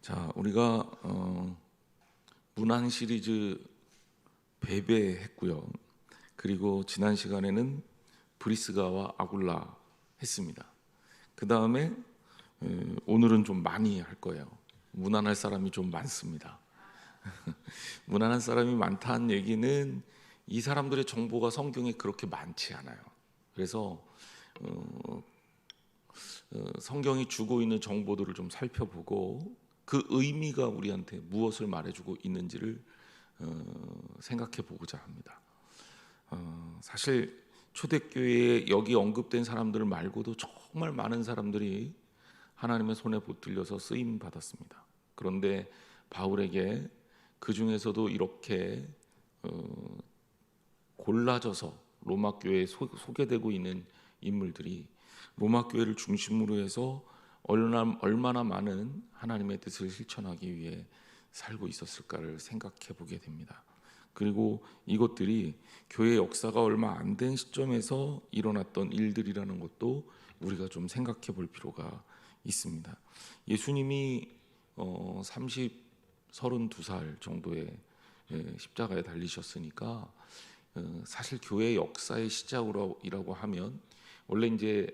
자, 우리가 문안 시리즈 베베했고요. 그리고 지난 시간에는 브리스가와 아굴라 했습니다. 그 다음에 오늘은 좀 많이 할 거예요. 문안할 사람이 좀 많습니다. 문안할 사람이 많다는 얘기는 이 사람들의 정보가 성경에 그렇게 많지 않아요. 그래서 성경이 주고 있는 정보들을 좀 살펴보고 그 의미가 우리한테 무엇을 말해주고 있는지를 생각해 보고자 합니다. 사실 초대교회에 여기 언급된 사람들 말고도 정말 많은 사람들이 하나님의 손에 붙들려서 쓰임 받았습니다. 그런데 바울에게 그 중에서도 이렇게 골라져서 로마 교회에 소개되고 있는 인물들이 로마 교회를 중심으로 해서 얼마나 많은 하나님의 뜻을 실천하기 위해 살고 있었을까를 생각해 보게 됩니다. 그리고 이것들이 교회 역사가 얼마 안 된 시점에서 일어났던 일들이라는 것도 우리가 좀 생각해 볼 필요가 있습니다. 예수님이 32살 정도에 십자가에 달리셨으니까 사실 교회 역사의 시작이라고 하면 원래 이제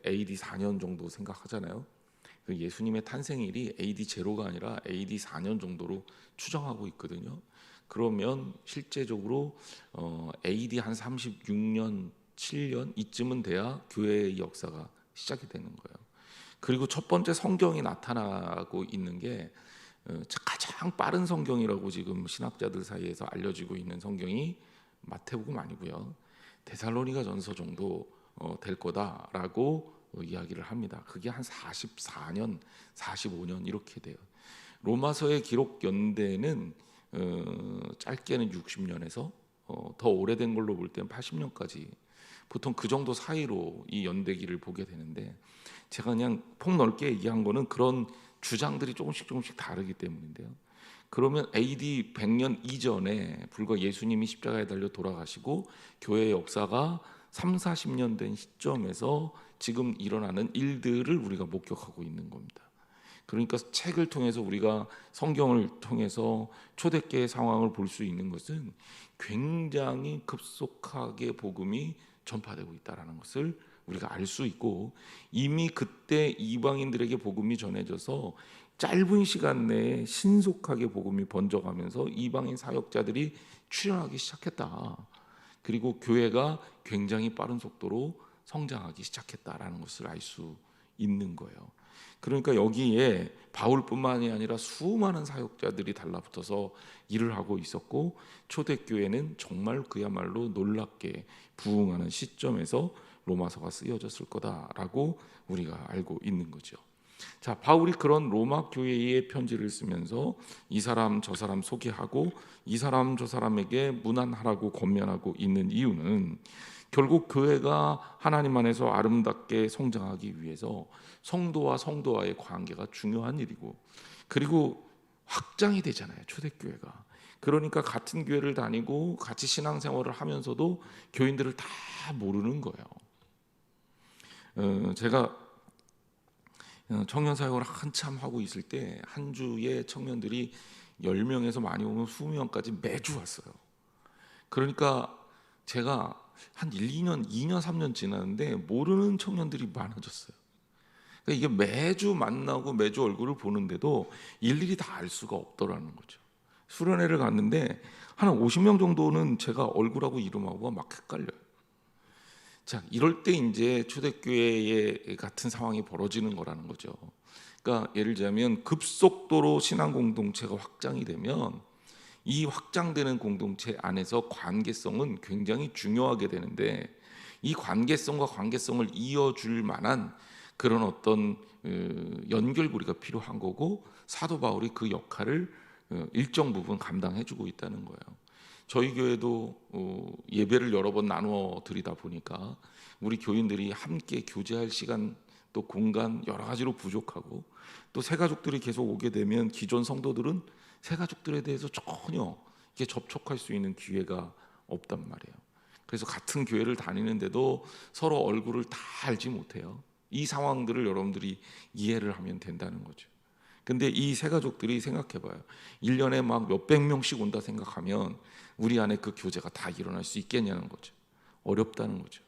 AD 4년 정도 생각하잖아요. 예수님의 탄생일이 AD 0가 아니라 AD 4년 정도로 추정하고 있거든요. 그러면 실제적으로 AD 한 36년, 7년 이쯤은 돼야 교회의 역사가 시작이 되는 거예요. 그리고 첫 번째 성경이 나타나고 있는 게 가장 빠른 성경이라고 지금 신학자들 사이에서 알려지고 있는 성경이 마태복음 아니고요. 데살로니가 전서 정도 될 거다라고 이야기를 합니다. 그게 한 44년, 45년 이렇게 돼요. 로마서의 기록 연대는 짧게는 60년에서 더 오래된 걸로 볼 때는 80년까지 보통 그 정도 사이로 이 연대기를 보게 되는데 제가 그냥 폭넓게 얘기한 거는 그런 주장들이 조금씩 다르기 때문인데요. 그러면 AD 100년 이전에 불과 예수님이 십자가에 달려 돌아가시고 교회의 역사가 3, 40년 된 시점에서 지금 일어나는 일들을 우리가 목격하고 있는 겁니다. 그러니까 책을 통해서 우리가 성경을 통해서 초대교회 상황을 볼 수 있는 것은 굉장히 급속하게 복음이 전파되고 있다는 것을 우리가 알 수 있고 이미 그때 이방인들에게 복음이 전해져서 짧은 시간 내에 신속하게 복음이 번져가면서 이방인 사역자들이 출현하기 시작했다. 그리고 교회가 굉장히 빠른 속도로 성장하기 시작했다라는 것을 알 수 있는 거예요. 그러니까 여기에 바울뿐만이 아니라 수많은 사역자들이 달라붙어서 일을 하고 있었고 초대교회는 정말 그야말로 놀랍게 부흥하는 시점에서 로마서가 쓰여졌을 거다라고 우리가 알고 있는 거죠. 자, 바울이 그런 로마 교회에 편지를 쓰면서 이 사람 저 사람 소개하고 이 사람 저 사람에게 문안하라고 권면하고 있는 이유는 결국 교회가 하나님 안에서 아름답게 성장하기 위해서 성도와 성도와의 관계가 중요한 일이고 그리고 확장이 되잖아요. 초대교회가. 그러니까 같은 교회를 다니고 같이 신앙생활을 하면서도 교인들을 다 모르는 거예요. 제가 청년 사역을 한참 하고 있을 때 한 주에 청년들이 10명에서 많이 오면 20명까지 매주 왔어요. 그러니까 제가 한 1, 2년, 2년, 3년 지났는데 모르는 청년들이 많아졌어요. 그러니까 이게 매주 만나고 매주 얼굴을 보는데도 일일이 다 알 수가 없더라는 거죠. 수련회를 갔는데 한 50명 정도는 제가 얼굴하고 이름하고 막 헷갈려요. 자, 이럴 때 이제 초대교회 같은 상황이 벌어지는 거라는 거죠. 그러니까 예를 들자면 급속도로 신앙 공동체가 확장이 되면 이 확장되는 공동체 안에서 관계성은 굉장히 중요하게 되는데 이 관계성을 이어줄 만한 그런 어떤 연결고리가 필요한 거고 사도 바울이 그 역할을 일정 부분 감당해주고 있다는 거예요. 저희 교회도 예배를 여러 번 나누어 드리다 보니까 우리 교인들이 함께 교제할 시간 또 공간 여러 가지로 부족하고 또 새가족들이 계속 오게 되면 기존 성도들은 새가족들에 대해서 전혀 이렇게 접촉할 수 있는 기회가 없단 말이에요. 그래서 같은 교회를 다니는데도 서로 얼굴을 다 알지 못해요. 이 상황들을 여러분들이 이해를 하면 된다는 거죠. 근데 이 세 가족들이 생각해봐요. 1년에 막 몇백 명씩 온다 생각하면 우리 안에 그 교제가 다 일어날 수 있겠냐는 거죠. 어렵다는 거죠.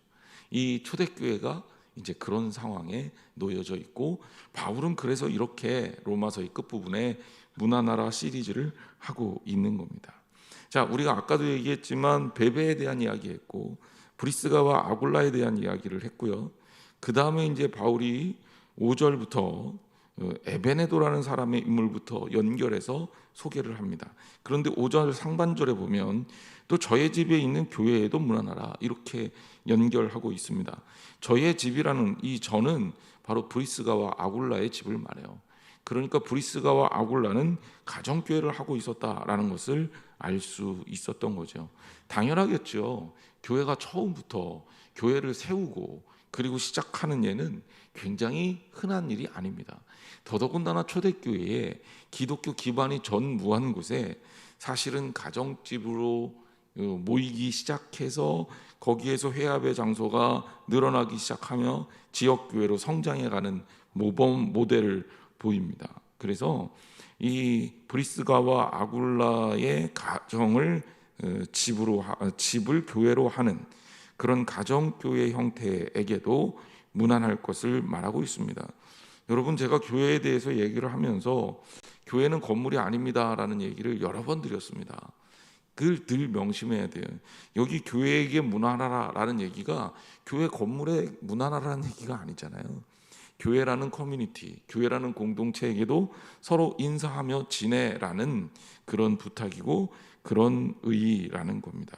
이 초대교회가 이제 그런 상황에 놓여져 있고, 바울은 그래서 이렇게 로마서의 끝부분에 문화나라 시리즈를 하고 있는 겁니다. 자, 우리가 아까도 얘기했지만 베베에 대한 이야기했고 브리스가와 아굴라에 대한 이야기를 했고요. 그 다음에 이제 바울이 5절부터 에베네도라는 사람의 인물부터 연결해서 소개를 합니다. 그런데 5절 상반절에 보면 또 저의 집에 있는 교회에도 문안하라 이렇게 연결하고 있습니다. 저의 집이라는 이 저는 바로 브리스가와 아굴라의 집을 말해요. 그러니까 브리스가와 아굴라는 가정교회를 하고 있었다라는 것을 알 수 있었던 거죠. 당연하겠죠. 교회가 처음부터 교회를 세우고 그리고 시작하는 예는 굉장히 흔한 일이 아닙니다. 더더군다나 초대교회에 기독교 기반이 전무한 곳에 사실은 가정집으로 모이기 시작해서 거기에서 회합의 장소가 늘어나기 시작하며 지역교회로 성장해가는 모범 모델을 보입니다. 그래서 이 브리스가와 아굴라의 가정을 집을 교회로 하는 그런 가정교회 형태에게도 무난할 것을 말하고 있습니다. 여러분, 제가 교회에 대해서 얘기를 하면서 교회는 건물이 아닙니다라는 얘기를 여러 번 드렸습니다. 그걸 늘 명심해야 돼요. 여기 교회에게 문화라라는 얘기가 교회 건물에 문화라라는 얘기가 아니잖아요. 교회라는 커뮤니티, 교회라는 공동체에게도 서로 인사하며 지내라는 그런 부탁이고 그런 의의라는 겁니다.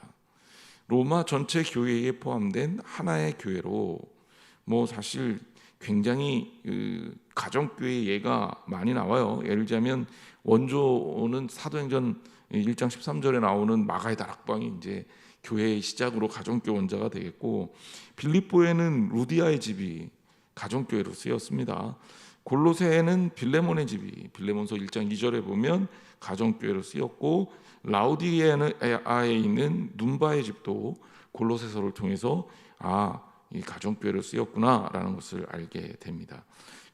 로마 전체 교회에 포함된 하나의 교회로 사실 굉장히 가정교회 예가 많이 나와요. 예를 들자면 원조는 사도행전 1장 13절에 나오는 마가의 다락방이 이제 교회의 시작으로 가정교회 원자가 되겠고, 빌립보에는 루디아의 집이 가정교회로 쓰였습니다. 골로새에는 빌레몬의 집이 빌레몬서 1장 2절에 보면 가정교회로 쓰였고, 라우디게아에 있는 눈바의 집도 골로새서를 통해서 이 가정교회를 쓰였구나라는 것을 알게 됩니다.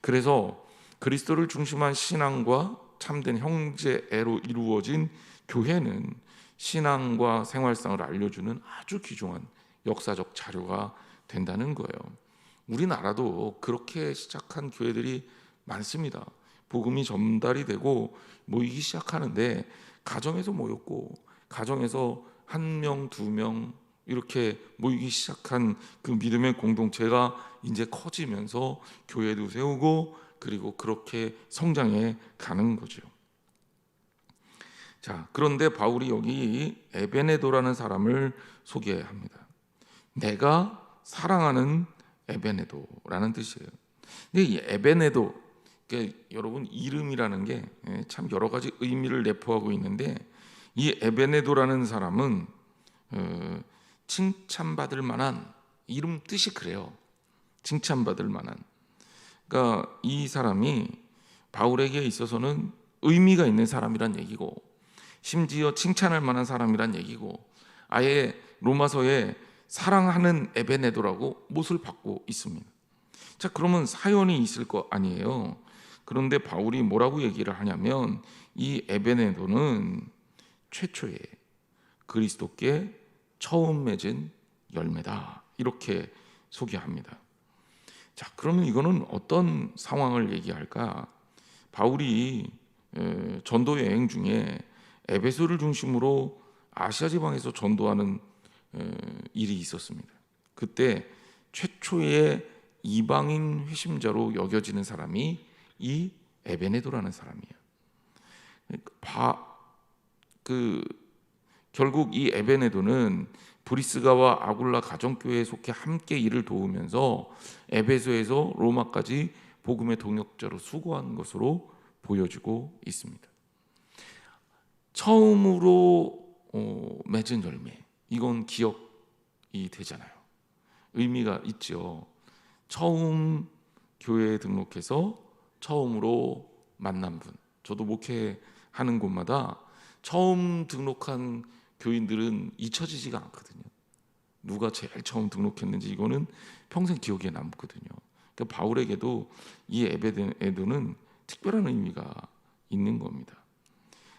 그래서 그리스도를 중심한 신앙과 참된 형제애로 이루어진 교회는 신앙과 생활상을 알려주는 아주 귀중한 역사적 자료가 된다는 거예요. 우리나라도 그렇게 시작한 교회들이 많습니다. 복음이 전달이 되고 모이기 시작하는데 가정에서 모였고, 가정에서 한 명, 두 명 이렇게 모이기 시작한 그 믿음의 공동체가 이제 커지면서 교회도 세우고 그리고 그렇게 성장해 가는 거죠. 자, 그런데 바울이 여기 에베네도라는 사람을 소개합니다. 내가 사랑하는 에베네도라는 뜻이에요. 근데 이 에베네도, 그러니까 여러분, 이름이라는 게 참 여러 가지 의미를 내포하고 있는데, 이 에베네도라는 사람은 칭찬받을 만한, 이름 뜻이 그래요. 칭찬받을 만한. 그러니까 이 사람이 바울에게 있어서는 의미가 있는 사람이란 얘기고, 심지어 칭찬할 만한 사람이란 얘기고, 아예 로마서에 사랑하는 에베네도라고 못을 받고 있습니다. 자, 그러면 사연이 있을 거 아니에요. 그런데 바울이 뭐라고 얘기를 하냐면 이 에베네도는 최초의 그리스도께 처음 맺은 열매다 이렇게 소개합니다. 자, 그러면 이거는 어떤 상황을 얘기할까? 바울이 전도 여행 중에 에베소를 중심으로 아시아 지방에서 전도하는 일이 있었습니다. 그때 최초의 이방인 회심자로 여겨지는 사람이 이 에베네도라는 사람이에요. 결국 이 에베네도는 브리스가와 아굴라 가정교회에 속해 함께 일을 도우면서 에베소에서 로마까지 복음의 동역자로 수고한 것으로 보여지고 있습니다. 처음으로 맺은 열매, 이건 기억이 되잖아요. 의미가 있죠. 처음 교회에 등록해서 처음으로 만난 분. 저도 목회하는 곳마다 처음 등록한 교인들은 잊혀지지가 않거든요. 누가 제일 처음 등록했는지 이거는 평생 기억에 남거든요. 그러니까 바울에게도 이 에베네도는 특별한 의미가 있는 겁니다.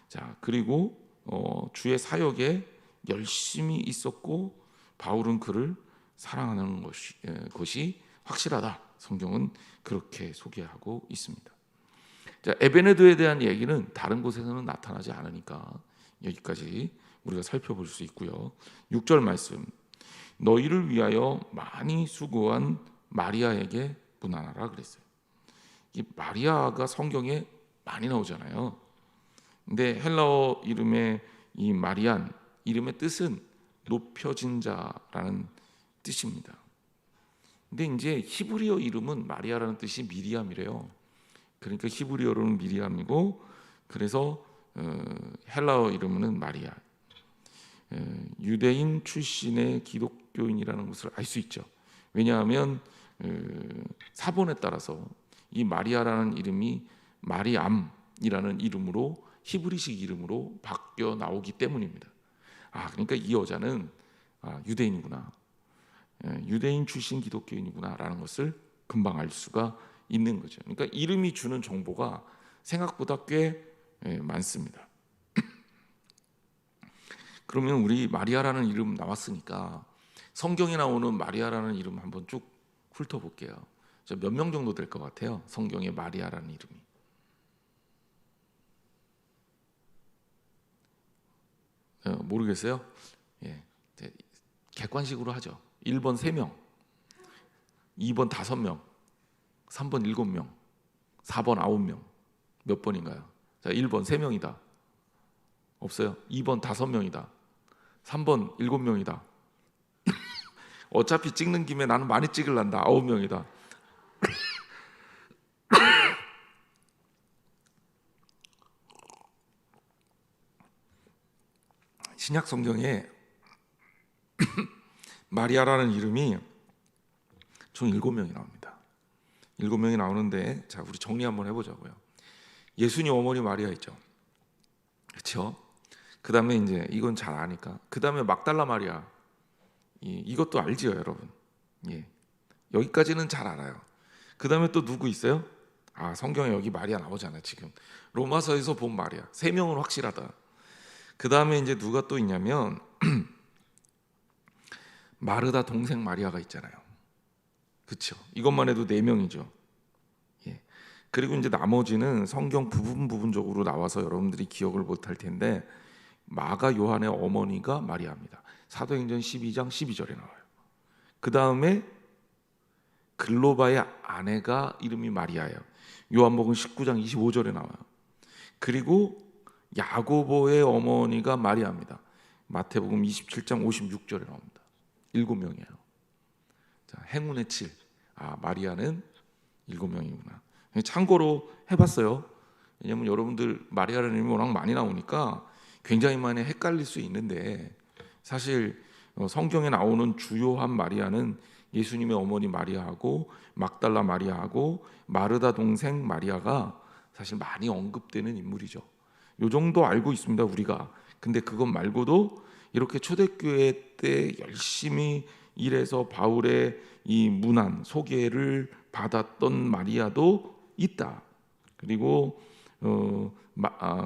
자, 그리고 주의 사역에 열심히 있었고 바울은 그를 사랑하는 것이 확실하다. 성경은 그렇게 소개하고 있습니다. 자, 에베네도에 대한 얘기는 다른 곳에서는 나타나지 않으니까 여기까지 우리가 살펴볼 수 있고요. 6절 말씀, 너희를 위하여 많이 수고한 마리아에게 문안하라 그랬어요. 이 마리아가 성경에 많이 나오잖아요. 근데 헬라어 이름의 이 마리안 이름의 뜻은 높여진 자라는 뜻입니다. 근데 이제 히브리어 이름은 마리아라는 뜻이 미리암이래요. 그러니까 히브리어로는 미리암이고, 그래서 헬라어 이름은 마리아. 유대인 출신의 기독교인이라는 것을 알 수 있죠. 왜냐하면 사본에 따라서 이 마리아라는 이름이 마리암이라는 이름으로 히브리식 이름으로 바뀌어 나오기 때문입니다. 그러니까 이 여자는 유대인이구나, 유대인 출신 기독교인이구나라는 것을 금방 알 수가 있는 거죠. 그러니까 이름이 주는 정보가 생각보다 꽤 많습니다. 그러면 우리 마리아라는 이름 나왔으니까 성경에 나오는 마리아라는 이름 한번 쭉 훑어볼게요. 몇 명 정도 될 것 같아요? 성경에 마리아라는 이름이. 모르겠어요? 예, 객관식으로 하죠. 1번 3명, 2번 5명, 3번 7명, 4번 9명. 몇 번인가요? 자, 1번 3명이다. 없어요. 2번 5명이다. 3번 7명이다. 어차피 찍는 김에 나는 많이 찍을란다. 9명이다. 신약 성경에 마리아라는 이름이 총 7명이 나옵니다. 7명이 나오는데, 자, 우리 정리 한번 해보자고요. 예수님 어머니 마리아 있죠. 그렇죠? 그 다음에 이제 이건 잘 아니까 그 다음에 막달라 마리아, 이것도 알지요, 여러분. 여기까지는 잘 알아요. 그 다음에 또 누구 있어요? 성경에 여기 마리아 나오잖아요. 지금 로마서에서 본 마리아 3명은 확실하다. 그 다음에 이제 누가 또 있냐면 마르다 동생 마리아가 있잖아요. 그렇죠? 이것만 해도 4명이죠. 그리고 이제 나머지는 성경 부분적으로 나와서 여러분들이 기억을 못할 텐데, 마가 요한의 어머니가 마리아입니다. 사도행전 12장 12절에 나와요. 그 다음에 글로바의 아내가 이름이 마리아예요. 요한복음 19장 25절에 나와요. 그리고 야고보의 어머니가 마리아입니다. 마태복음 27장 56절에 나옵니다. 7명이에요. 자, 행운의 7. 마리아는 7명이구나. 참고로 해봤어요. 왜냐하면 여러분들 마리아라는 이름이 워낙 많이 나오니까 굉장히 많이 헷갈릴 수 있는데, 사실 성경에 나오는 주요한 마리아는 예수님의 어머니 마리아하고 막달라 마리아하고 마르다 동생 마리아가 사실 많이 언급되는 인물이죠. 요 정도 알고 있습니다, 우리가. 근데 그것 말고도 이렇게 초대교회 때 열심히 일해서 바울의 이 문안 소개를 받았던 마리아도 있다. 그리고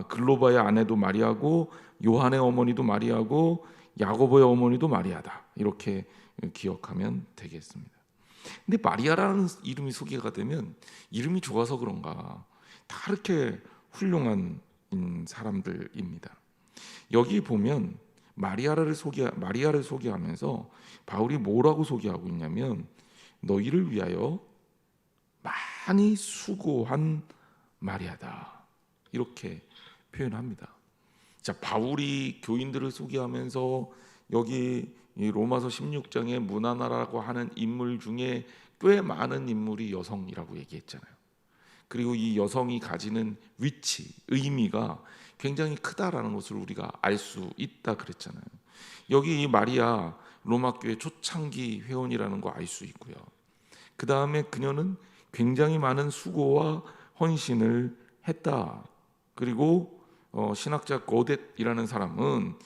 글로바의 아내도 마리아고, 요한의 어머니도 마리아고, 야고보의 어머니도 마리아다. 이렇게 기억하면 되겠습니다. 근데 마리아라는 이름이 소개가 되면 이름이 좋아서 그런가 다 이렇게 훌륭한 사람들입니다. 여기 보면 마리아를 소개하면서 바울이 뭐라고 소개하고 있냐면, 너희를 위하여 많이 수고한 마리아다, 이렇게 표현합니다. 자, 바울이 교인들을 소개하면서 여기 로마서 16장에 문하나라고 하는 인물 중에 꽤 많은 인물이 여성이라고 얘기했잖아요. 그리고 이 여성이 가지는 위치, 의미가 굉장히 크다라는 것을 우리가 알 수 있다 그랬잖아요. 여기 이 마리아 로마교회 초창기 회원이라는 거 알 수 있고요. 그 다음에 그녀는 굉장히 많은 수고와 헌신을 했다. 그리고 신학자 고뎃이라는 사람은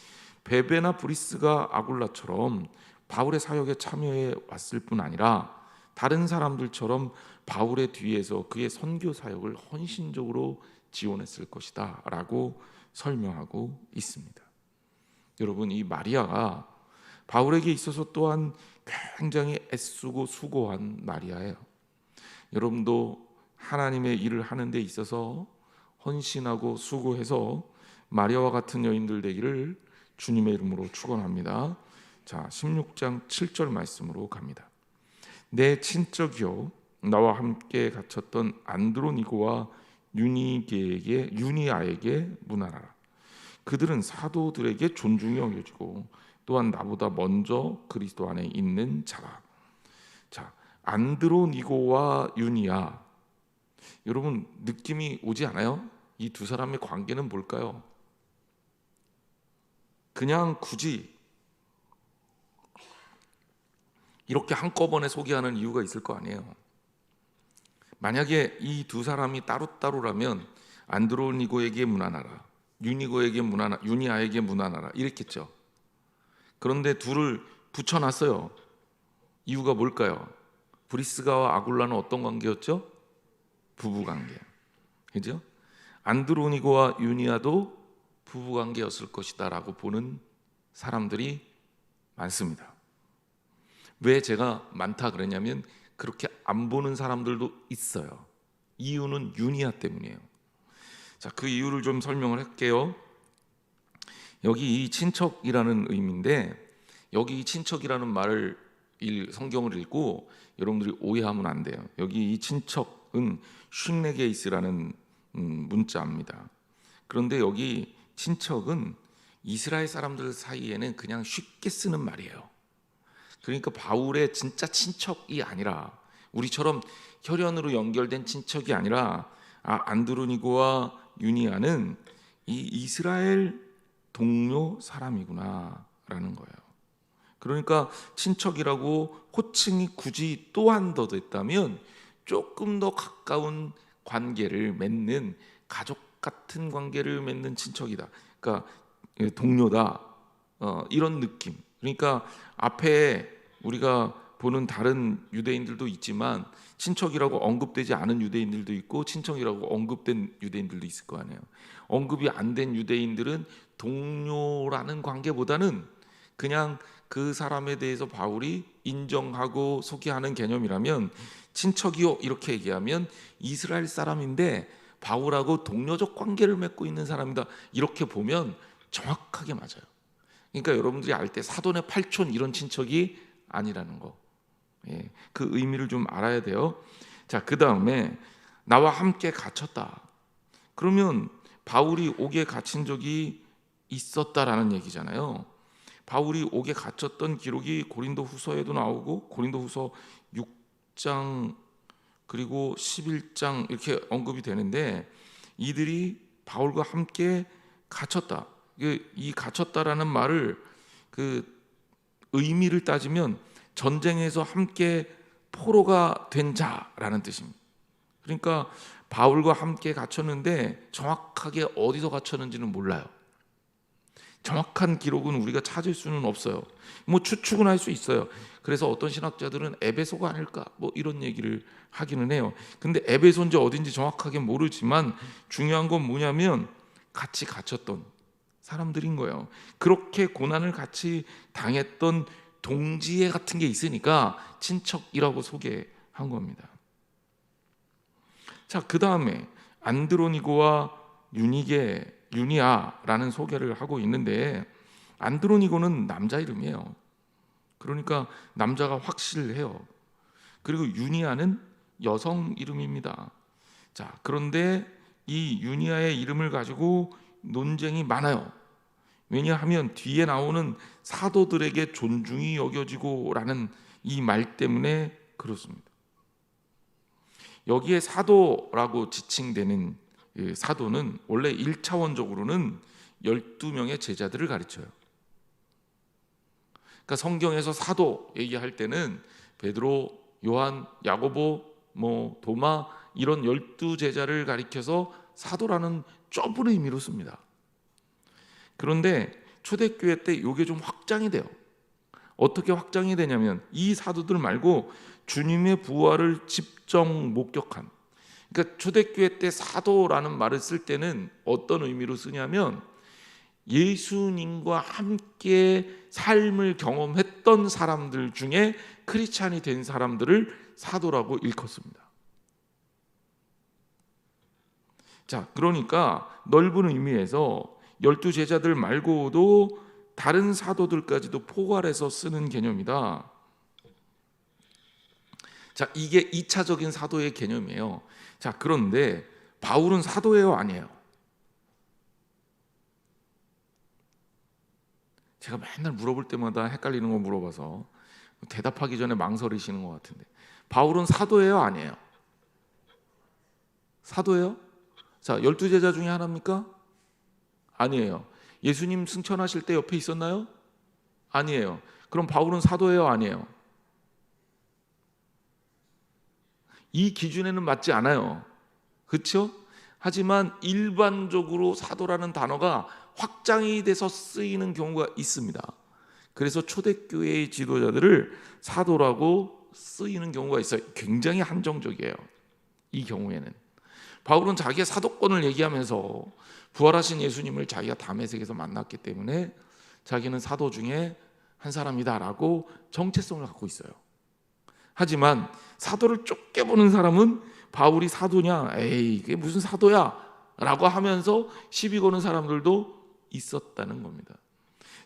베베나 브리스가 아굴라처럼 바울의 사역에 참여해 왔을 뿐 아니라 다른 사람들처럼 바울의 뒤에서 그의 선교 사역을 헌신적으로 지원했을 것이다 라고 설명하고 있습니다. 여러분, 이 마리아가 바울에게 있어서 또한 굉장히 애쓰고 수고한 마리아예요. 여러분도 하나님의 일을 하는 데 있어서 헌신하고 수고해서 마리아와 같은 여인들 되기를 주님의 이름으로 축원합니다. 자, 16장 7절 말씀으로 갑니다. 내 친척이요 나와 함께 갇혔던 안드로니고와 유니아에게 문하라. 그들은 사도들에게 존중이 여겨지고 또한 나보다 먼저 그리스도 안에 있는 자라. 자, 안드로니고와 유니아, 여러분 느낌이 오지 않아요? 이 두 사람의 관계는 뭘까요? 그냥 굳이 이렇게 한꺼번에 소개하는 이유가 있을 거 아니에요. 만약에 이 두 사람이 따로따로라면 안드로니고에게 문안하라, 유니아에게 문안하라 이랬겠죠. 그런데 둘을 붙여놨어요. 이유가 뭘까요? 브리스가와 아굴라는 어떤 관계였죠? 부부관계. 그죠? 안드로니고와 유니아도 부부관계였을 것이다 라고 보는 사람들이 많습니다. 왜 제가 많다 그랬냐면 그렇게 안 보는 사람들도 있어요. 이유는 유니아 때문이에요. 자, 그 이유를 좀 설명을 할게요. 여기 이 친척이라는 의미인데, 여기 이 친척이라는 말을 성경을 읽고 여러분들이 오해하면 안 돼요. 여기 이 친척은 쉰레게이스라는 문자입니다. 그런데 여기 친척은 이스라엘 사람들 사이에는 그냥 쉽게 쓰는 말이에요. 그러니까 바울의 진짜 친척이 아니라, 우리처럼 혈연으로 연결된 친척이 아니라 안드로니고와 유니아는 이 이스라엘 동료 사람이구나라는 거예요. 그러니까 친척이라고 호칭이 굳이 또한 더 됐다면 조금 더 가까운 관계를 맺는, 가족 같은 관계를 맺는 친척이다. 그러니까 동료다, 이런 느낌. 그러니까 앞에 우리가 보는 다른 유대인들도 있지만 친척이라고 언급되지 않은 유대인들도 있고 친척이라고 언급된 유대인들도 있을 거 아니에요. 언급이 안 된 유대인들은 동료라는 관계보다는 그냥 그 사람에 대해서 바울이 인정하고 소개하는 개념이라면, 친척이요 이렇게 얘기하면 이스라엘 사람인데 바울하고 동료적 관계를 맺고 있는 사람이다, 이렇게 보면 정확하게 맞아요. 그러니까 여러분들이 알 때 사돈의 팔촌 이런 친척이 아니라는 거, 그 의미를 좀 알아야 돼요. 자, 그 다음에 나와 함께 갇혔다. 그러면 바울이 옥에 갇힌 적이 있었다라는 얘기잖아요. 바울이 옥에 갇혔던 기록이 고린도 후서에도 나오고 고린도 후서 6장 그리고 11장 이렇게 언급이 되는데, 이들이 바울과 함께 갇혔다. 이 갇혔다라는 말을 그 의미를 따지면 전쟁에서 함께 포로가 된 자라는 뜻입니다. 그러니까 바울과 함께 갇혔는데 정확하게 어디서 갇혔는지는 몰라요. 정확한 기록은 우리가 찾을 수는 없어요. 뭐 추측은 할 수 있어요. 그래서 어떤 신학자들은 에베소가 아닐까 뭐 이런 얘기를 하기는 해요. 근데 에베소인지 어딘지 정확하게 모르지만 중요한 건 뭐냐면 같이 갇혔던 사람들인 거예요. 그렇게 고난을 같이 당했던 동지애 같은 게 있으니까 친척이라고 소개한 겁니다. 자, 그 다음에 안드로니고와 유니아라는 소개를 하고 있는데, 안드로니고는 남자 이름이에요. 그러니까 남자가 확실해요. 그리고 유니아는 여성 이름입니다. 자, 그런데 이 유니아의 이름을 가지고 논쟁이 많아요. 왜냐하면 뒤에 나오는 사도들에게 존중이 여겨지고라는 이 말 때문에 그렇습니다. 여기에 사도라고 지칭되는 사도는 원래 1차원적으로는 12명의 제자들을 가르쳐요. 그러니까 성경에서 사도 얘기할 때는 베드로, 요한, 야고보, 도마 이런 12제자를 가리켜서 사도라는 좁은 의미로 씁니다. 그런데 초대교회 때 이게 좀 확장이 돼요. 어떻게 확장이 되냐면 이 사도들 말고 주님의 부활을 직접 목격한, 그러니까 초대교회 때 사도라는 말을 쓸 때는 어떤 의미로 쓰냐면 예수님과 함께 삶을 경험했던 사람들 중에 크리스찬이 된 사람들을 사도라고 일컫습니다. 자, 그러니까 넓은 의미에서 12제자들 말고도 다른 사도들까지도 포괄해서 쓰는 개념이다. 자, 이게 2차적인 사도의 개념이에요. 자, 그런데 바울은 사도예요, 아니에요? 제가 맨날 물어볼 때마다 헷갈리는 거 물어봐서 대답하기 전에 망설이시는 것 같은데, 바울은 사도예요, 아니에요? 사도예요? 자, 12제자 중에 하나입니까? 아니에요. 예수님 승천하실 때 옆에 있었나요? 아니에요. 그럼 바울은 사도예요, 아니에요? 이 기준에는 맞지 않아요. 그렇죠? 하지만 일반적으로 사도라는 단어가 확장이 돼서 쓰이는 경우가 있습니다. 그래서 초대교회의 지도자들을 사도라고 쓰이는 경우가 있어요. 굉장히 한정적이에요. 이 경우에는 바울은 자기의 사도권을 얘기하면서 부활하신 예수님을 자기가 다메섹에서 만났기 때문에 자기는 사도 중에 한 사람이다라고 정체성을 갖고 있어요. 하지만 사도를 좁게 보는 사람은 바울이 사도냐? 에이, 이게 무슨 사도야? 라고 하면서 시비 거는 사람들도 있었다는 겁니다.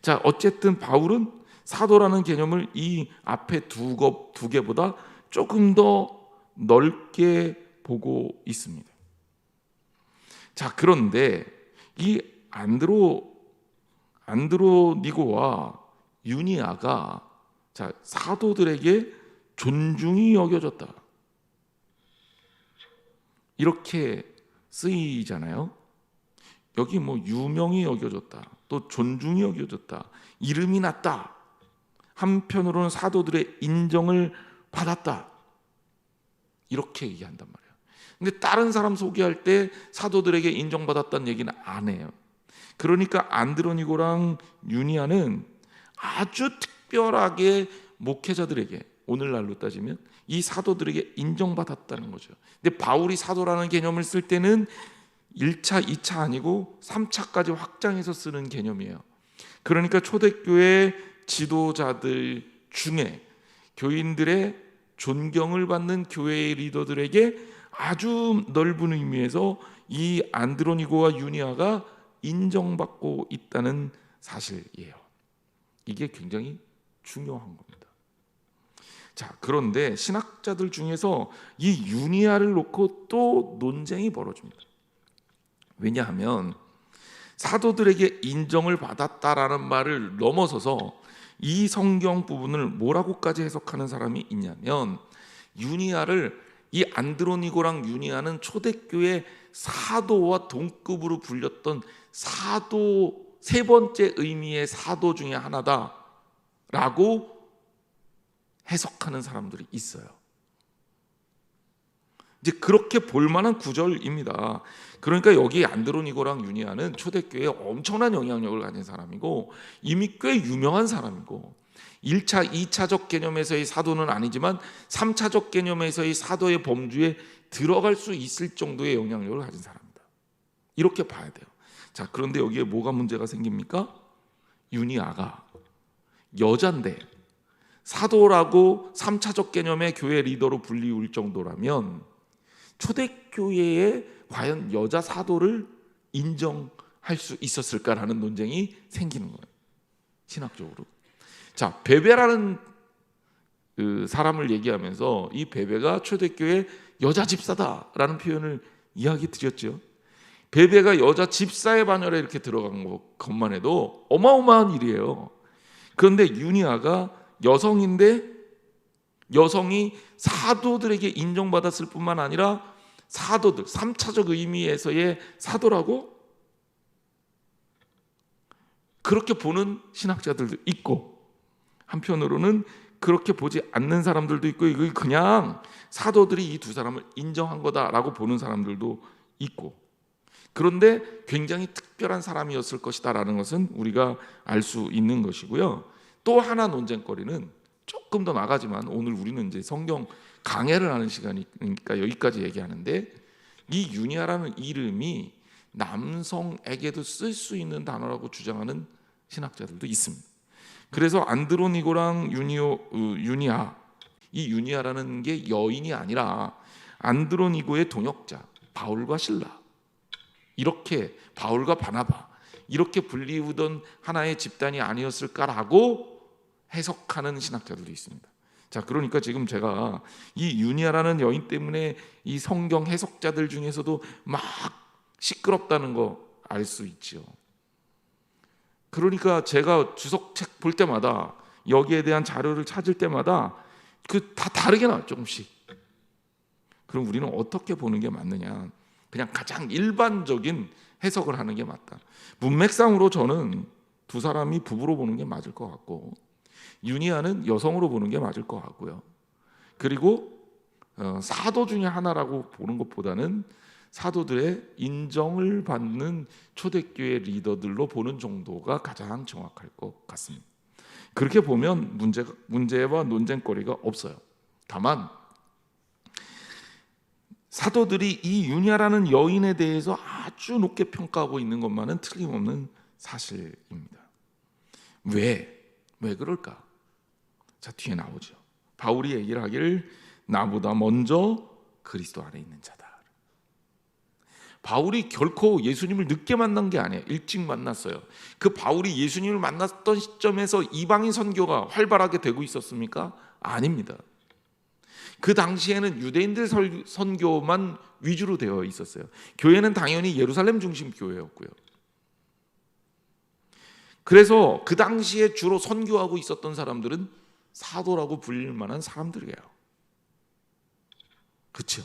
자, 어쨌든 바울은 사도라는 개념을 이 앞에 두 개보다 조금 더 넓게 보고 있습니다. 자, 그런데 이 안드로니고와 유니아가 자, 사도들에게 존중이 여겨졌다, 이렇게 쓰이잖아요. 여기 뭐 유명히 여겨졌다, 또 존중이 여겨졌다, 이름이 났다, 한편으로는 사도들의 인정을 받았다, 이렇게 얘기한단 말이에요. 근데 다른 사람 소개할 때 사도들에게 인정받았다는 얘기는 안 해요. 그러니까 안드로니고랑 유니아는 아주 특별하게 목회자들에게, 오늘날로 따지면 이 사도들에게 인정받았다는 거죠. 근데 바울이 사도라는 개념을 쓸 때는 1차, 2차 아니고 3차까지 확장해서 쓰는 개념이에요. 그러니까 초대교회 지도자들 중에 교인들의 존경을 받는 교회의 리더들에게 아주 넓은 의미에서 이 안드로니고와 유니아가 인정받고 있다는 사실이에요. 이게 굉장히 중요한 겁니다. 자, 그런데 신학자들 중에서 이 유니아를 놓고 또 논쟁이 벌어집니다. 왜냐하면 사도들에게 인정을 받았다라는 말을 넘어서서 이 성경 부분을 뭐라고까지 해석하는 사람이 있냐면, 유니아를, 이 안드로니고랑 유니아는 초대교회 사도와 동급으로 불렸던 사도, 세 번째 의미의 사도 중에 하나다라고 해석하는 사람들이 있어요. 이제 그렇게 볼만한 구절입니다. 그러니까 여기 안드로니고랑 유니아는 초대교회에 엄청난 영향력을 가진 사람이고 이미 꽤 유명한 사람이고 1차, 2차적 개념에서의 사도는 아니지만 3차적 개념에서의 사도의 범주에 들어갈 수 있을 정도의 영향력을 가진 사람이다, 이렇게 봐야 돼요. 자, 그런데 여기에 뭐가 문제가 생깁니까? 유니아가 여잔데 사도라고 3차적 개념의 교회 리더로 불리울 정도라면 초대교회에 과연 여자 사도를 인정할 수 있었을까라는 논쟁이 생기는 거예요, 신학적으로. 자, 베베라는 그 사람을 얘기하면서 이 베베가 초대교회 여자 집사다라는 표현을 이야기 드렸죠. 베베가 여자 집사의 반열에 이렇게 들어간 것만 해도 어마어마한 일이에요. 그런데 유니아가 여성인데 여성이 사도들에게 인정받았을 뿐만 아니라 사도들, 3차적 의미에서의 사도라고 그렇게 보는 신학자들도 있고, 한편으로는 그렇게 보지 않는 사람들도 있고, 이거 그냥 사도들이 이 두 사람을 인정한 거다라고 보는 사람들도 있고, 그런데 굉장히 특별한 사람이었을 것이다라는 것은 우리가 알 수 있는 것이고요. 또 하나 논쟁거리는 조금 더 나가지만 오늘 우리는 이제 성경 강해를 하는 시간이니까 여기까지 얘기하는데, 이 유니아라는 이름이 남성에게도 쓸 수 있는 단어라고 주장하는 신학자들도 있습니다. 그래서 안드로니고랑 유니아, 이 유니아라는 게 여인이 아니라 안드로니고의 동역자 바울과 실라, 이렇게 바울과 바나바 이렇게 불리우던 하나의 집단이 아니었을까라고 해석하는 신학자들도 있습니다. 자, 그러니까 지금 제가 이 유니아라는 여인 때문에 이 성경 해석자들 중에서도 막 시끄럽다는 거 알 수 있죠. 그러니까 제가 주석책 볼 때마다 여기에 대한 자료를 찾을 때마다 그 다 다르게 나와요, 조금씩. 그럼 우리는 어떻게 보는 게 맞느냐? 그냥 가장 일반적인 해석을 하는 게 맞다. 문맥상으로 저는 두 사람이 부부로 보는 게 맞을 것 같고, 유니아는 여성으로 보는 게 맞을 것 같고요. 그리고 사도 중에 하나라고 보는 것보다는 사도들의 인정을 받는 초대교회 리더들로 보는 정도가 가장 정확할 것 같습니다. 그렇게 보면 문제와 논쟁거리가 없어요. 다만 사도들이 이 유니아라는 여인에 대해서 아주 높게 평가하고 있는 것만은 틀림없는 사실입니다. 왜 그럴까? 자, 뒤에 나오죠. 바울이 얘기를 하기를 나보다 먼저 그리스도 안에 있는 자다. 바울이 결코 예수님을 늦게 만난 게 아니에요. 일찍 만났어요. 그 바울이 예수님을 만났던 시점에서 이방인 선교가 활발하게 되고 있었습니까? 아닙니다. 그 당시에는 유대인들 선교만 위주로 되어 있었어요. 교회는 당연히 예루살렘 중심 교회였고요. 그래서 그 당시에 주로 선교하고 있었던 사람들은 사도라고 불릴 만한 사람들이에요. 그렇죠?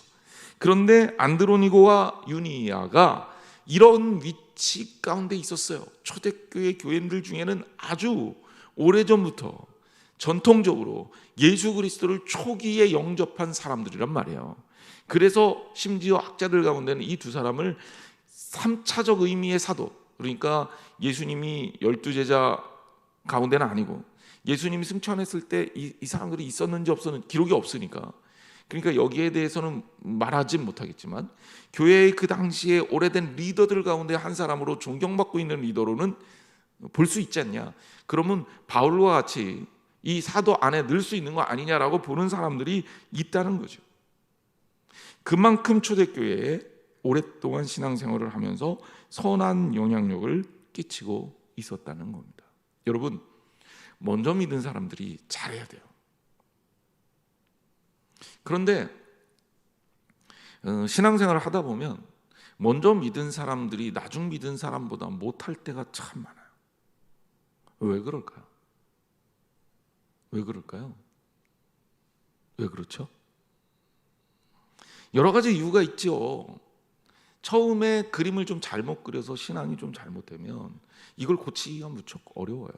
그런데 안드로니고와 유니아가 이런 위치 가운데 있었어요. 초대교회 교인들 중에는 아주 오래전부터 전통적으로 예수 그리스도를 초기에 영접한 사람들이란 말이에요. 그래서 심지어 학자들 가운데는 이 두 사람을 3차적 의미의 사도, 그러니까 예수님이 12제자 가운데는 아니고 예수님이 승천했을 때 이 사람들이 있었는지 없었는지 기록이 없으니까, 그러니까 여기에 대해서는 말하지 못하겠지만 교회의 그 당시에 오래된 리더들 가운데 한 사람으로 존경받고 있는 리더로는 볼 수 있지 않냐. 그러면 바울과 같이 이 사도 안에 넣을 수 있는 거 아니냐라고 보는 사람들이 있다는 거죠. 그만큼 초대교회에 오랫동안 신앙생활을 하면서 선한 영향력을 끼치고 있었다는 겁니다. 여러분, 먼저 믿은 사람들이 잘해야 돼요. 그런데 신앙생활을 하다 보면 먼저 믿은 사람들이 나중 믿은 사람보다 못할 때가 참 많아요. 왜 그럴까요? 왜 그럴까요? 왜 그렇죠? 여러 가지 이유가 있죠. 처음에 그림을 좀 잘못 그려서 신앙이 좀 잘못되면 이걸 고치기가 무척 어려워요.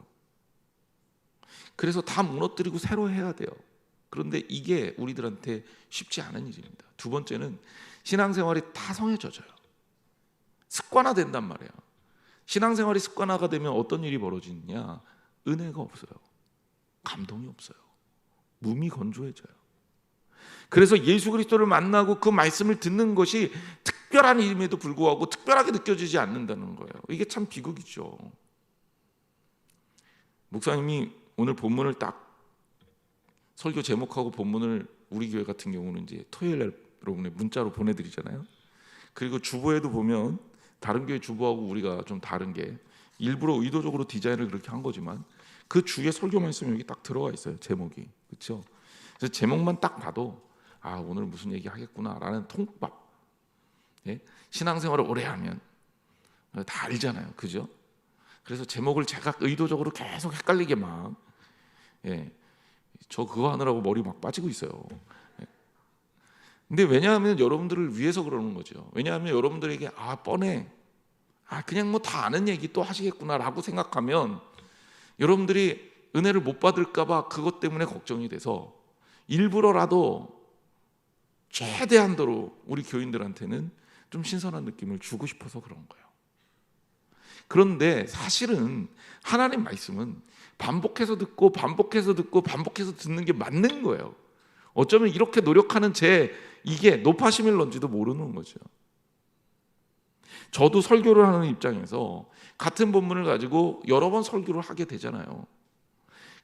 그래서 다 무너뜨리고 새로 해야 돼요. 그런데 이게 우리들한테 쉽지 않은 일입니다. 두 번째는 신앙생활이 타성해져요. 습관화된단 말이에요. 신앙생활이 습관화가 되면 어떤 일이 벌어지느냐? 은혜가 없어요. 감동이 없어요. 몸이 건조해져요. 그래서 예수 그리스도를 만나고 그 말씀을 듣는 것이 특별한 일임에도 불구하고 특별하게 느껴지지 않는다는 거예요. 이게 참 비극이죠. 목사님이 오늘 본문을 딱 설교 제목하고 본문을 우리 교회 같은 경우는 이제 토요일 날 여러분의 문자로 보내드리잖아요. 그리고 주보에도 보면 다른 교회 주보하고 우리가 좀 다른 게 일부러 의도적으로 디자인을 그렇게 한 거지만 그 주의 설교 말씀이 여기 딱 들어가 있어요. 제목이. 그렇죠? 그래서 제목만 딱 봐도 아, 오늘 무슨 얘기 하겠구나라는 통밥. 예? 신앙생활을 오래 하면 다 알잖아요. 그죠? 그래서 제목을 제가 의도적으로 계속 헷갈리게 막 저 그거 하느라고 머리 막 빠지고 있어요. 근데 왜냐하면 여러분들을 위해서 그러는 거죠. 왜냐하면 여러분들에게 아, 뻔해. 아, 그냥 뭐 다 아는 얘기 또 하시겠구나라고 생각하면 여러분들이 은혜를 못 받을까 봐 그것 때문에 걱정이 돼서 일부러라도 최대한도로 우리 교인들한테는 좀 신선한 느낌을 주고 싶어서 그런 거예요. 그런데 사실은 하나님 말씀은 반복해서 듣고 반복해서 듣고 반복해서 듣는 게 맞는 거예요. 어쩌면 이렇게 노력하는 이게 높아심일런지도 모르는 거죠. 저도 설교를 하는 입장에서 같은 본문을 가지고 여러 번 설교를 하게 되잖아요.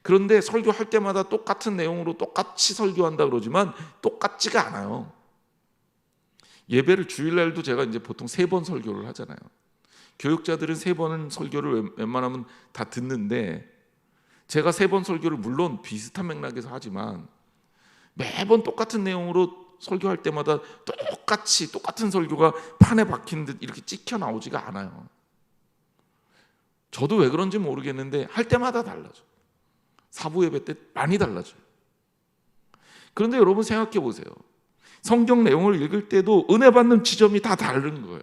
그런데 설교할 때마다 똑같은 내용으로 똑같이 설교한다 그러지만 똑같지가 않아요. 예배를 주일날도 제가 이제 보통 3번 설교를 하잖아요. 교육자들은 3번 설교를 웬만하면 다 듣는데 제가 3번 설교를 물론 비슷한 맥락에서 하지만 매번 똑같은 내용으로 설교할 때마다 똑같이 똑같은 설교가 판에 박힌 듯 이렇게 찍혀 나오지가 않아요. 저도 왜 그런지 모르겠는데 할 때마다 달라져. 사부 예배 때 많이 달라져요. 그런데 여러분 생각해 보세요. 성경 내용을 읽을 때도 은혜 받는 지점이 다 다른 거예요.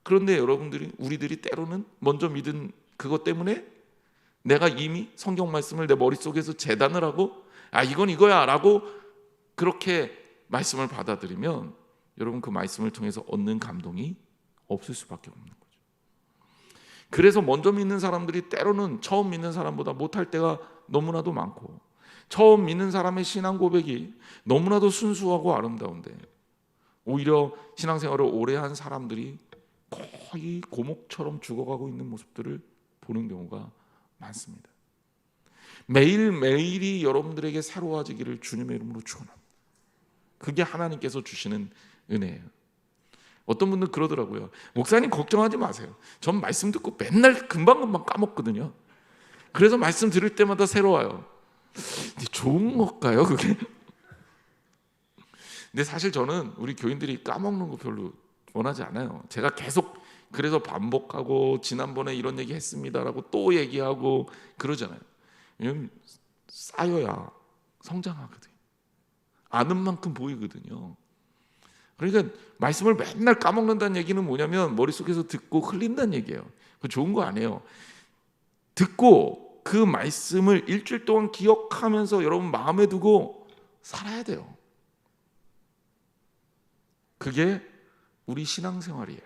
그런데 우리들이 때로는 먼저 믿은 그것 때문에 내가 이미 성경 말씀을 내 머릿속에서 재단을 하고 이건 이거야 라고 그렇게 말씀을 받아들이면 여러분 그 말씀을 통해서 얻는 감동이 없을 수밖에 없는 거죠. 그래서 먼저 믿는 사람들이 때로는 처음 믿는 사람보다 못할 때가 너무나도 많고 처음 믿는 사람의 신앙 고백이 너무나도 순수하고 아름다운데 오히려 신앙생활을 오래 한 사람들이 거의 고목처럼 죽어가고 있는 모습들을 보는 경우가 많습니다. 매일매일이 여러분들에게 새로워지기를 주님의 이름으로 축원합니다. 그게 하나님께서 주시는 은혜예요. 어떤 분들 그러더라고요. 목사님 걱정하지 마세요. 전 말씀 듣고 맨날 금방금방 까먹거든요. 그래서 말씀 들을 때마다 새로워요. 근데 좋은 걸까요 그게? 근데 사실 저는 우리 교인들이 까먹는 거 별로 원하지 않아요. 제가 계속 그래서 반복하고 지난번에 이런 얘기 했습니다라고 또 얘기하고 그러잖아요. 왜냐면 쌓여야 성장하거든요. 아는 만큼 보이거든요. 그러니까 말씀을 맨날 까먹는다는 얘기는 뭐냐면 머릿속에서 듣고 흘린다는 얘기예요. 그거 좋은 거 아니에요. 듣고 그 말씀을 일주일 동안 기억하면서 여러분 마음에 두고 살아야 돼요. 그게 우리 신앙생활이에요.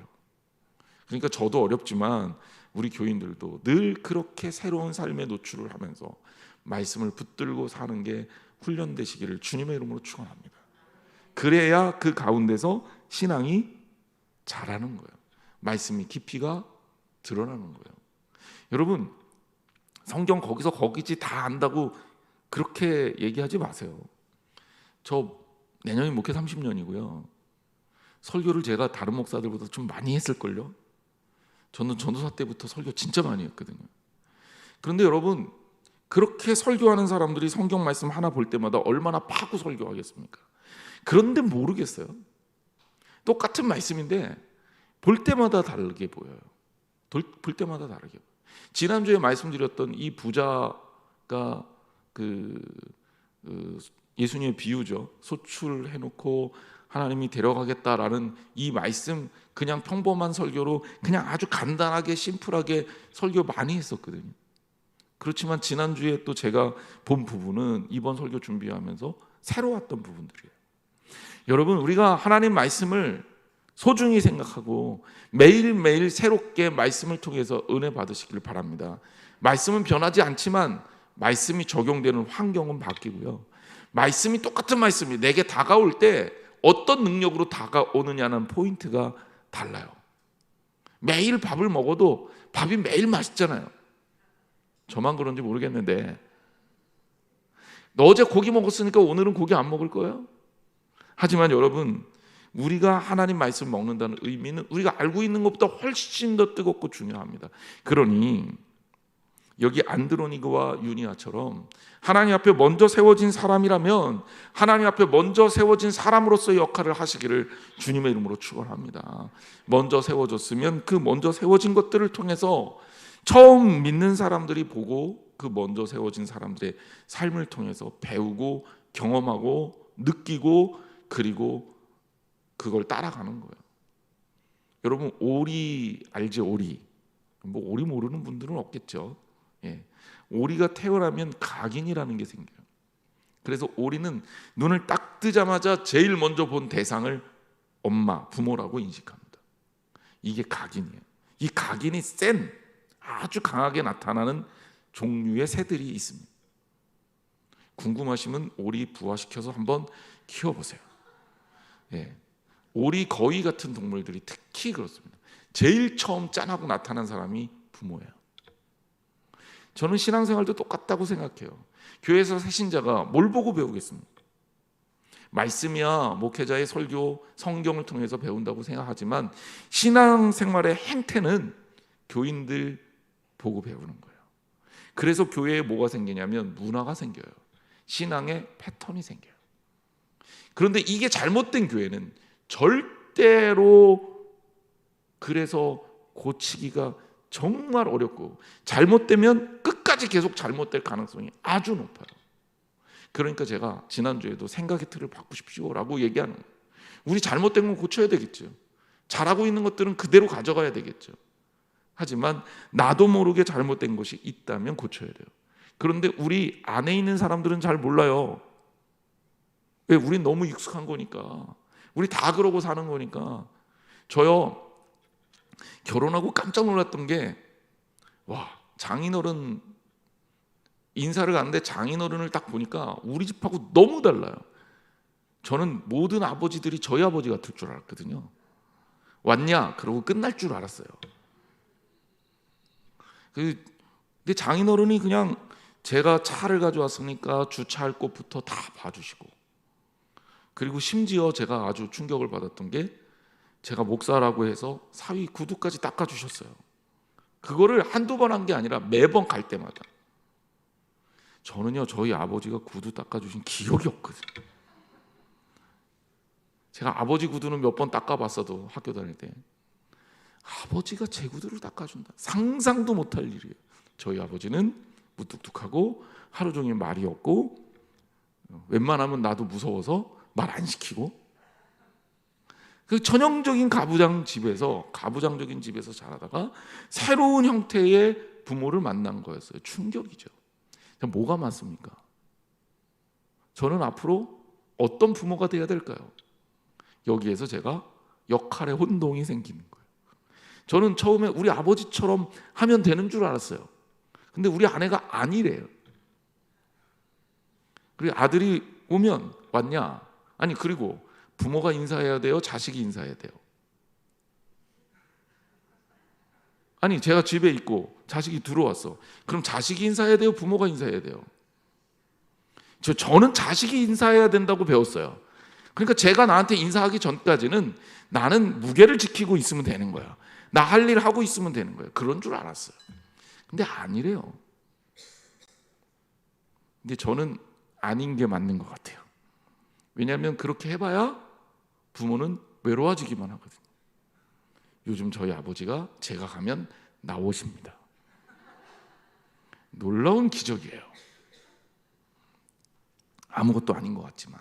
그러니까 저도 어렵지만 우리 교인들도 늘 그렇게 새로운 삶에 노출을 하면서 말씀을 붙들고 사는 게 훈련되시기를 주님의 이름으로 축원합니다. 그래야 그 가운데서 신앙이 자라는 거예요. 말씀이 깊이가 드러나는 거예요. 여러분 성경 거기서 거기지 다 안다고 그렇게 얘기하지 마세요. 저 내년이 목회 30년이고요. 설교를 제가 다른 목사들보다 좀 많이 했을걸요. 저는 전도사 때부터 설교 진짜 많이 했거든요. 그런데 여러분 그렇게 설교하는 사람들이 성경 말씀 하나 볼 때마다 얼마나 파고 설교하겠습니까? 그런데 모르겠어요. 똑같은 말씀인데 볼 때마다 다르게 보여요. 볼 때마다 다르게. 지난주에 말씀드렸던 이 부자가 예수님의 비유죠. 소출해놓고 하나님이 데려가겠다라는 이 말씀 그냥 평범한 설교로 그냥 아주 간단하게 심플하게 설교 많이 했었거든요. 그렇지만 지난주에 또 제가 본 부분은 이번 설교 준비하면서 새로웠던 부분들이에요. 여러분 우리가 하나님 말씀을 소중히 생각하고 매일매일 새롭게 말씀을 통해서 은혜 받으시길 바랍니다. 말씀은 변하지 않지만 말씀이 적용되는 환경은 바뀌고요. 말씀이 똑같은 말씀이 내게 다가올 때 어떤 능력으로 다가오느냐는 포인트가 달라요. 매일 밥을 먹어도 밥이 매일 맛있잖아요. 저만 그런지 모르겠는데 어제 고기 먹었으니까 오늘은 고기 안 먹을 거예요? 하지만 여러분 우리가 하나님 말씀 먹는다는 의미는 우리가 알고 있는 것보다 훨씬 더 뜨겁고 중요합니다. 그러니 여기 안드로니그와 유니아처럼 하나님 앞에 먼저 세워진 사람이라면 하나님 앞에 먼저 세워진 사람으로서의 역할을 하시기를 주님의 이름으로 축원합니다. 먼저 세워졌으면 그 먼저 세워진 것들을 통해서 처음 믿는 사람들이 보고 그 먼저 세워진 사람들의 삶을 통해서 배우고 경험하고 느끼고 그리고 그걸 따라가는 거예요. 여러분 오리 알지? 오리 오리 모르는 분들은 없겠죠. 오리가 태어나면 각인이라는 게 생겨요. 그래서 오리는 눈을 딱 뜨자마자 제일 먼저 본 대상을 엄마, 부모라고 인식합니다. 이게 각인이에요. 이 각인이 센 아주 강하게 나타나는 종류의 새들이 있습니다. 궁금하시면 오리 부화시켜서 한번 키워보세요. 오리, 거위 같은 동물들이 특히 그렇습니다. 제일 처음 짠하고 나타난 사람이 부모예요. 저는 신앙생활도 똑같다고 생각해요. 교회에서 새신자가 뭘 보고 배우겠습니까? 말씀이야 목회자의 설교, 성경을 통해서 배운다고 생각하지만 신앙생활의 행태는 교인들 보고 배우는 거예요. 그래서 교회에 뭐가 생기냐면 문화가 생겨요. 신앙의 패턴이 생겨요. 그런데 이게 잘못된 교회는 절대로, 그래서 고치기가 정말 어렵고 잘못되면 끝까지 계속 잘못될 가능성이 아주 높아요. 그러니까 제가 지난주에도 생각의 틀을 바꾸십시오라고 얘기하는 거예요. 우리 잘못된 건 고쳐야 되겠죠. 잘하고 있는 것들은 그대로 가져가야 되겠죠. 하지만 나도 모르게 잘못된 것이 있다면 고쳐야 돼요. 그런데 우리 안에 있는 사람들은 잘 몰라요. 왜? 우린 너무 익숙한 거니까. 우리 다 그러고 사는 거니까. 저요, 결혼하고 깜짝 놀랐던 게, 와, 장인어른 인사를 가는데 장인어른을 딱 보니까 우리 집하고 너무 달라요. 저는 모든 아버지들이 저희 아버지 같을 줄 알았거든요. 왔냐? 그러고 끝날 줄 알았어요. 근데 장인어른이 그냥 제가 차를 가져왔으니까 주차할 곳부터 다 봐주시고, 그리고 심지어 제가 아주 충격을 받았던 게, 제가 목사라고 해서 사위 구두까지 닦아주셨어요. 그거를 한두 번 한 게 아니라 매번 갈 때마다. 저는요, 저희 아버지가 구두 닦아주신 기억이 없거든요. 제가 아버지 구두는 몇 번 닦아봤어도 학교 다닐 때 아버지가 제 구두를 닦아준다, 상상도 못할 일이에요. 저희 아버지는 무뚝뚝하고 하루 종일 말이 없고, 웬만하면 나도 무서워서 말 안 시키고, 그 전형적인 가부장적인 집에서 자라다가 새로운 형태의 부모를 만난 거였어요. 충격이죠. 뭐가 맞습니까? 저는 앞으로 어떤 부모가 돼야 될까요? 여기에서 제가 역할의 혼동이 생기는 거예요. 저는 처음에 우리 아버지처럼 하면 되는 줄 알았어요. 근데 우리 아내가 아니래요. 그리고 아들이 오면 왔냐? 아니, 그리고 부모가 인사해야 돼요? 자식이 인사해야 돼요? 아니, 제가 집에 있고 자식이 들어왔어. 그럼 자식이 인사해야 돼요? 부모가 인사해야 돼요? 저는 자식이 인사해야 된다고 배웠어요. 그러니까 제가 나한테 인사하기 전까지는 나는 무게를 지키고 있으면 되는 거야. 나 할 일 하고 있으면 되는 거예요. 그런 줄 알았어요. 근데 아니래요. 근데 저는 아닌 게 맞는 것 같아요. 왜냐하면 그렇게 해봐야 부모는 외로워지기만 하거든요. 요즘 저희 아버지가 제가 가면 나오십니다. 놀라운 기적이에요. 아무것도 아닌 것 같지만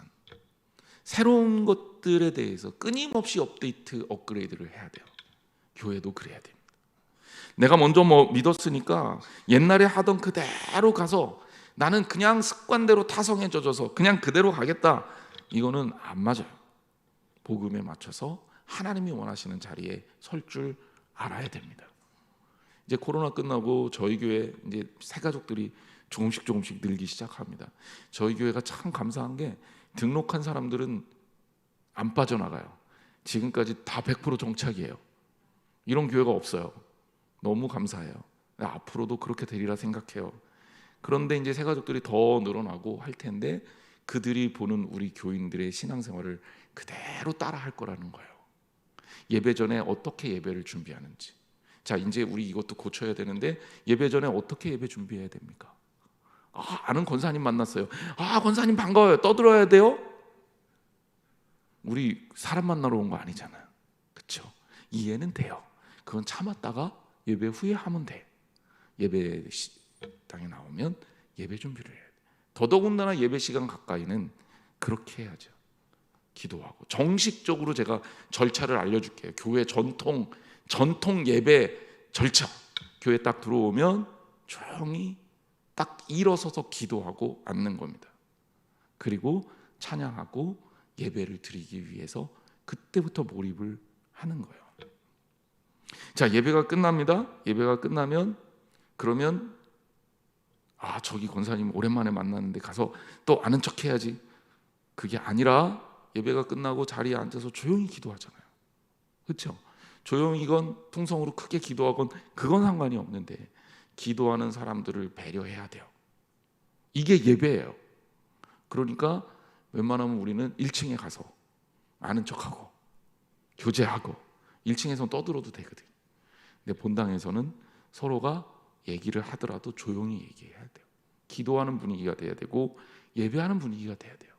새로운 것들에 대해서 끊임없이 업데이트, 업그레이드를 해야 돼요. 교회도 그래야 됩니다. 내가 먼저 믿었으니까 옛날에 하던 그대로 가서 나는 그냥 습관대로 타성에 젖어서 그냥 그대로 가겠다, 이거는 안 맞아요. 복음에 맞춰서 하나님이 원하시는 자리에 설 줄 알아야 됩니다. 이제 코로나 끝나고 저희 교회 이제 새 가족들이 조금씩 늘기 시작합니다. 저희 교회가 참 감사한 게 등록한 사람들은 안 빠져나가요. 지금까지 다 100% 정착이에요. 이런 교회가 없어요. 너무 감사해요. 앞으로도 그렇게 되리라 생각해요. 그런데 이제 새 가족들이 더 늘어나고 할 텐데 그들이 보는 우리 교인들의 신앙생활을 그대로 따라 할 거라는 거예요. 예배 전에 어떻게 예배를 준비하는지. 자, 이제 우리 이것도 고쳐야 되는데 예배 전에 어떻게 예배 준비해야 됩니까? 아는 권사님 만났어요. 권사님 반가워요. 떠들어야 돼요? 우리 사람 만나러 온 거 아니잖아요. 그렇죠? 이해는 돼요. 그건 참았다가 예배 후에 하면 돼. 예배 당에 나오면 예배 준비를 해야 돼. 더더군다나 예배 시간 가까이는 그렇게 해야죠. 기도하고 정식적으로 제가 절차를 알려줄게요. 교회 전통 예배 절차. 교회 딱 들어오면 조용히 딱 일어서서 기도하고 앉는 겁니다. 그리고 찬양하고 예배를 드리기 위해서 그때부터 몰입을 하는 거예요. 자, 예배가 끝납니다. 예배가 끝나면 그러면 저기 권사님 오랜만에 만났는데 가서 또 아는 척 해야지. 그게 아니라 예배가 끝나고 자리에 앉아서 조용히 기도하잖아요. 그렇죠? 조용히건 통성으로 크게 기도하건 그건 상관이 없는데 기도하는 사람들을 배려해야 돼요. 이게 예배예요. 그러니까 웬만하면 우리는 1층에 가서 아는 척하고 교제하고 1층에서 떠들어도 되거든요. 근데 본당에서는 서로가 얘기를 하더라도 조용히 얘기해야 돼요. 기도하는 분위기가 돼야 되고 예배하는 분위기가 돼야 돼요.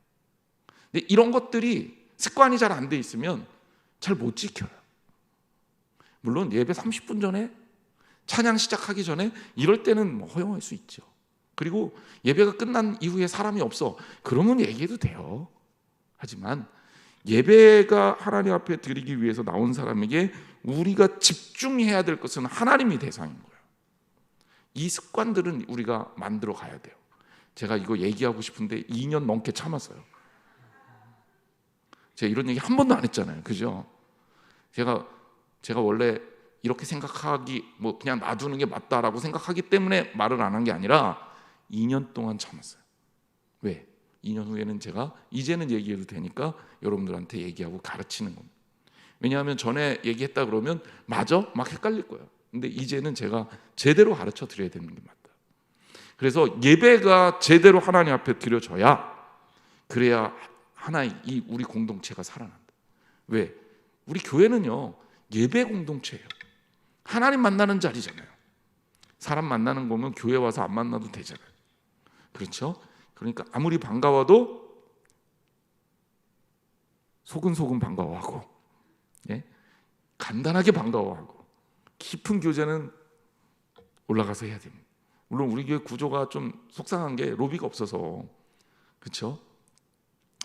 근데 이런 것들이 습관이 잘 안 돼 있으면 잘 못 지켜요. 물론 예배 30분 전에 찬양 시작하기 전에 이럴 때는 뭐 허용할 수 있죠. 그리고 예배가 끝난 이후에 사람이 없어. 그러면 얘기해도 돼요. 하지만 예배가 하나님 앞에 드리기 위해서 나온 사람에게 우리가 집중해야 될 것은 하나님이 대상인 거예요. 이 습관들은 우리가 만들어 가야 돼요. 제가 이거 얘기하고 싶은데 2년 넘게 참았어요. 제가 이런 얘기 한 번도 안 했잖아요. 그죠? 제가 원래 이렇게 생각하기 뭐 그냥 놔두는 게 맞다라고 생각하기 때문에 말을 안 한 게 아니라 2년 동안 참았어요. 왜? 2년 후에는 제가 이제는 얘기해도 되니까 여러분들한테 얘기하고 가르치는 겁니다. 왜냐하면 전에 얘기했다 그러면 맞아? 막 헷갈릴 거예요. 근데 이제는 제가 제대로 가르쳐 드려야 되는 게 맞다. 그래서 예배가 제대로 하나님 앞에 드려져야 그래야 하나의 이 우리 공동체가 살아난다. 왜? 우리 교회는요 예배 공동체예요. 하나님 만나는 자리잖아요. 사람 만나는 거면 교회 와서 안 만나도 되잖아요. 그렇죠? 그러니까 아무리 반가워도 소근소근 반가워하고, 예? 간단하게 반가워하고, 깊은 교제는 올라가서 해야 됩니다. 물론 우리 교회 구조가 좀 속상한 게 로비가 없어서, 그렇죠?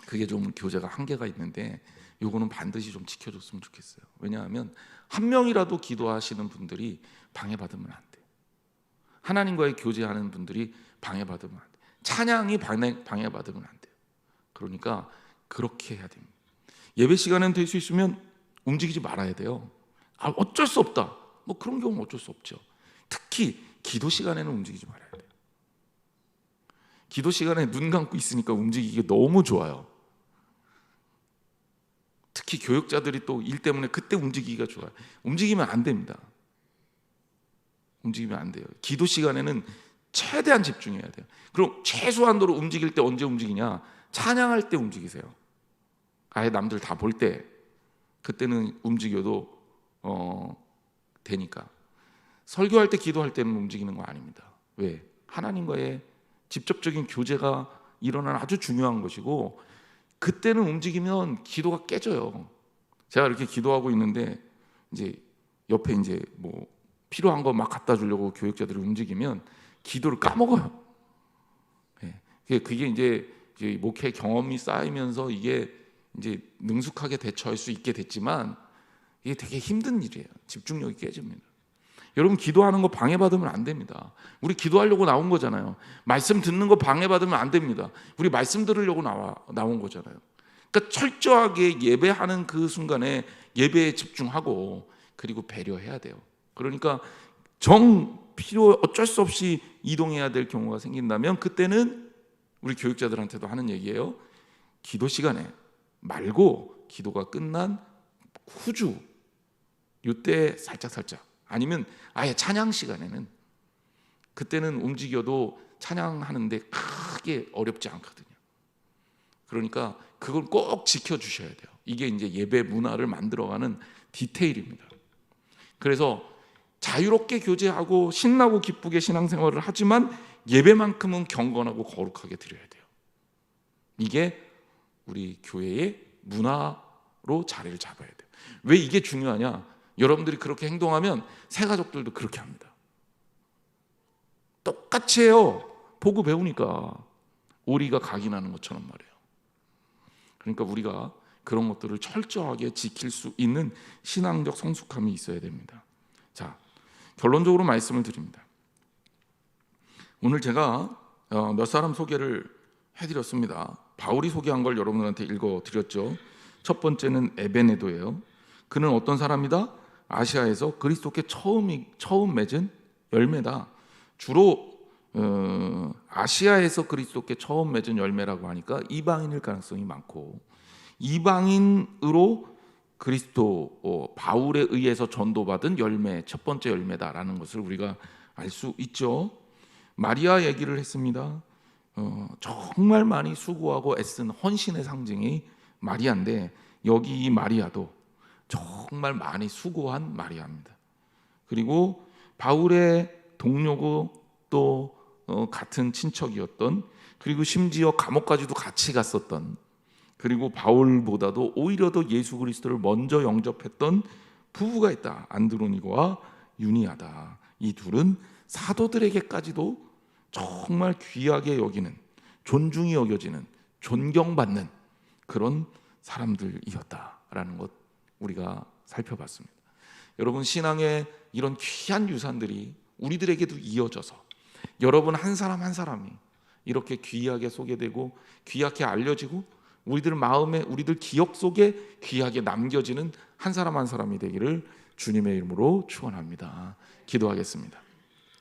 그게 좀 교제가 한계가 있는데 요거는 반드시 좀 지켜줬으면 좋겠어요. 왜냐하면 한 명이라도 기도하시는 분들이 방해받으면 안 돼요. 하나님과의 교제하는 분들이 방해받으면 안 돼요. 찬양이 방해받으면 안 돼요. 그러니까 그렇게 해야 됩니다. 예배 시간은 될 수 있으면 움직이지 말아야 돼요. 어쩔 수 없다. 뭐 그런 경우는 어쩔 수 없죠. 특히 기도 시간에는 움직이지 말아야 돼요. 기도 시간에 눈 감고 있으니까 움직이기 너무 좋아요. 특히 교역자들이 또 일 때문에 그때 움직이기가 좋아요. 움직이면 안 됩니다. 움직이면 안 돼요. 기도 시간에는 최대한 집중해야 돼요. 그럼 최소한도로 움직일 때 언제 움직이냐? 찬양할 때 움직이세요. 아예 남들 다 볼 때 그때는 움직여도 되니까. 설교할 때 기도할 때는 움직이는 거 아닙니다. 왜? 하나님과의 직접적인 교제가 일어나는 아주 중요한 것이고 그때는 움직이면 기도가 깨져요. 제가 이렇게 기도하고 있는데 이제 옆에 이제 뭐 필요한 거 막 갖다 주려고 교육자들이 움직이면 기도를 까먹어요. 그게 이제 목회 경험이 쌓이면서 이게 이제 능숙하게 대처할 수 있게 됐지만 이게 되게 힘든 일이에요. 집중력이 깨집니다. 여러분 기도하는 거 방해받으면 안 됩니다. 우리 기도하려고 나온 거잖아요. 말씀 듣는 거 방해받으면 안 됩니다. 우리 말씀 들으려고 나온 거잖아요. 그러니까 철저하게 예배하는 그 순간에 예배에 집중하고 그리고 배려해야 돼요. 그러니까 어쩔 수 없이 이동해야 될 경우가 생긴다면 그때는 우리 교육자들한테도 하는 얘기예요. 기도 시간에 말고 기도가 끝난 후주 이때 살짝 아니면 아예 찬양 시간에는 그때는 움직여도 찬양하는데 크게 어렵지 않거든요. 그러니까 그걸 꼭 지켜주셔야 돼요. 이게 이제 예배 문화를 만들어가는 디테일입니다. 그래서 자유롭게 교제하고 신나고 기쁘게 신앙생활을 하지만 예배만큼은 경건하고 거룩하게 드려야 돼요. 이게 우리 교회의 문화로 자리를 잡아야 돼요. 왜 이게 중요하냐? 여러분들이 그렇게 행동하면 새 가족들도 그렇게 합니다. 똑같이 해요. 보고 배우니까 오리가 각인하는 것처럼 말이에요. 그러니까 우리가 그런 것들을 철저하게 지킬 수 있는 신앙적 성숙함이 있어야 됩니다. 자, 결론적으로 말씀을 드립니다. 오늘 제가 몇 사람 소개를 해드렸습니다. 바울이 소개한 걸 여러분들한테 읽어드렸죠. 첫 번째는 에베네도예요. 그는 어떤 사람이다? 아시아에서 그리스도께 처음 맺은 열매다. 주로 아시아에서 그리스도께 처음 맺은 열매라고 하니까 이방인일 가능성이 많고 이방인으로 그리스도 바울에 의해서 전도받은 열매, 첫 번째 열매다라는 것을 우리가 알 수 있죠. 마리아 얘기를 했습니다. 정말 많이 수고하고 애쓴 헌신의 상징이 마리아인데, 여기 이 마리아도 정말 많이 수고한 마리아입니다. 그리고 바울의 동료고 또 같은 친척이었던, 그리고 심지어 감옥까지도 같이 갔었던, 그리고 바울보다도 오히려 더 예수 그리스도를 먼저 영접했던 부부가 있다. 안드로니고와 유니아다. 이 둘은 사도들에게까지도 정말 귀하게 여기는, 존중이 여겨지는, 존경받는 그런 사람들이었다라는 것 우리가 살펴봤습니다. 여러분, 신앙의 이런 귀한 유산들이 우리들에게도 이어져서 여러분 한 사람 한 사람이 이렇게 귀하게 소개되고 귀하게 알려지고 우리들 마음에, 우리들 기억 속에 귀하게 남겨지는 한 사람 한 사람이 되기를 주님의 이름으로 축원합니다. 기도하겠습니다.